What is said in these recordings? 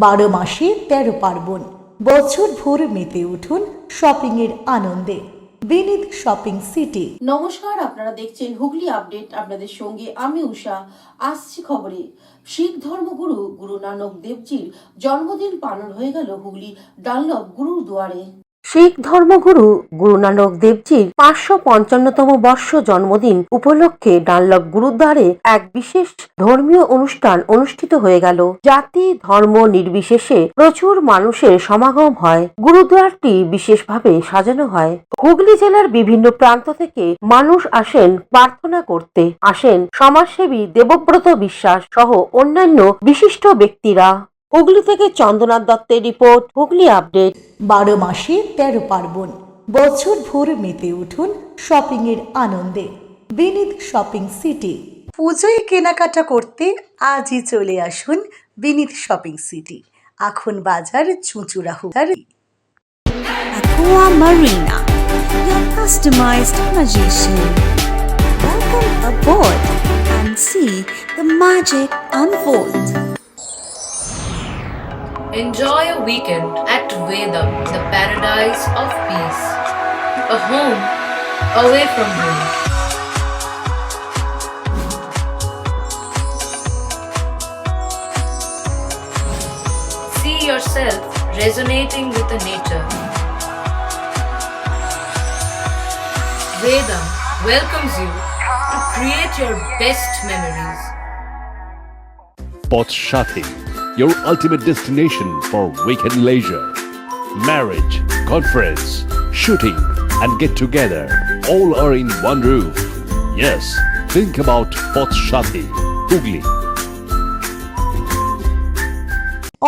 12 মাসে 13 পার্বণ, বছর ভোর মেতে উঠুন শপিং এর আনন্দে। বিনীত শপিং সিটি। নমস্কার, আপনারা দেখছেন হুগলি আপডেট। আপনাদের সঙ্গে আমি উষা। আসছি খবরে। শিখ ধর্মগুরু গুরু নানক দেবজির জন্মদিন পালন হয়ে গেল হুগলি ডানলপ গুরুদুয়ারে। শিখ ধর্মগুরু গুরু নানক দেবজির 555তম বর্ষ জন্মদিন উপলক্ষে ডানলপ গুরুদ্বারে এক বিশেষ ধর্মীয় অনুষ্ঠান অনুষ্ঠিত হয়ে গেল। জাতি ধর্ম নির্বিশেষে প্রচুর মানুষের সমাগম হয়। গুরুদ্বারটি বিশেষভাবে সাজানো হয়। হুগলি জেলার বিভিন্ন প্রান্ত থেকে মানুষ আসেন প্রার্থনা করতে। আসেন সমাজসেবী দেবব্রত বিশ্বাস সহ অন্যান্য বিশিষ্ট ব্যক্তিরা। হুগলি থেকে চন্দ্রনাথ দত্তের রিপোর্ট, হুগলি আপডেট। 12 মাসে 13 পার্বণ, বছর ভোর মেতে উঠুন শপিং এর আনন্দে। বিনীত শপিং সিটি। পুজোয় কেনাকাটা করতে আজই চলে আসুন বিনীত শপিং সিটি, আখন বাজার, চুঁচুড়া। Aqua Marina, your customized magician. Welcome aboard and see the magic unfold. Enjoy a weekend at Vedam, the paradise of peace. A home away from home. See yourself resonating with the nature. Vedam welcomes you to create your best memories. Poth Shathi, your ultimate destination for weekend leisure. Marriage, conference, shooting, and get together all are in one roof. Yes, think about Poth Shathi, Hugli.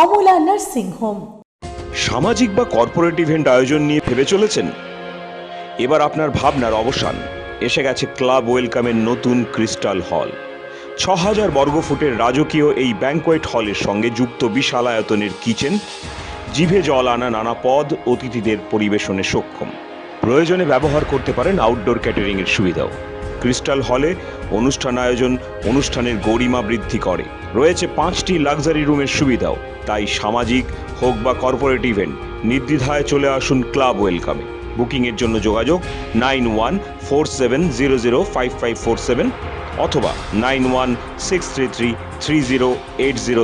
Amala nursing home. সামাজিক বা corporate event আয়োজন নিয়ে ভেবে চলেছেন? এবার আপনার ভাবনার অবসান। এসে গেছে ক্লাব ওয়েলকামের নতুন ক্রিস্টাল হল। 6000 বর্গফুটের রাজকীয় এই ব্যাংকোয়েট হলের সঙ্গে যুক্ত বিশাল আয়তনের কিচেন, জিভে জল আনা নানা পদ অতিথিদের পরিবেশনে সক্ষম। প্রয়োজনে ব্যবহার করতে পারেন আউটডোর ক্যাটারিং এর সুবিধাও। ক্রিস্টাল হলে অনুষ্ঠান আয়োজন অনুষ্ঠানের গরিমা বৃদ্ধি করে। রয়েছে 5টি লাক্সারি রুমের সুবিধাও। তাই সামাজিক হোক বা কর্পোরেট ইভেন্ট নির্দ্বিধায় চলে আসুন ক্লাব ওয়েলকামে। বুকিংয়ের জন্য যোগাযোগ 9147005547 অথবা 9163333080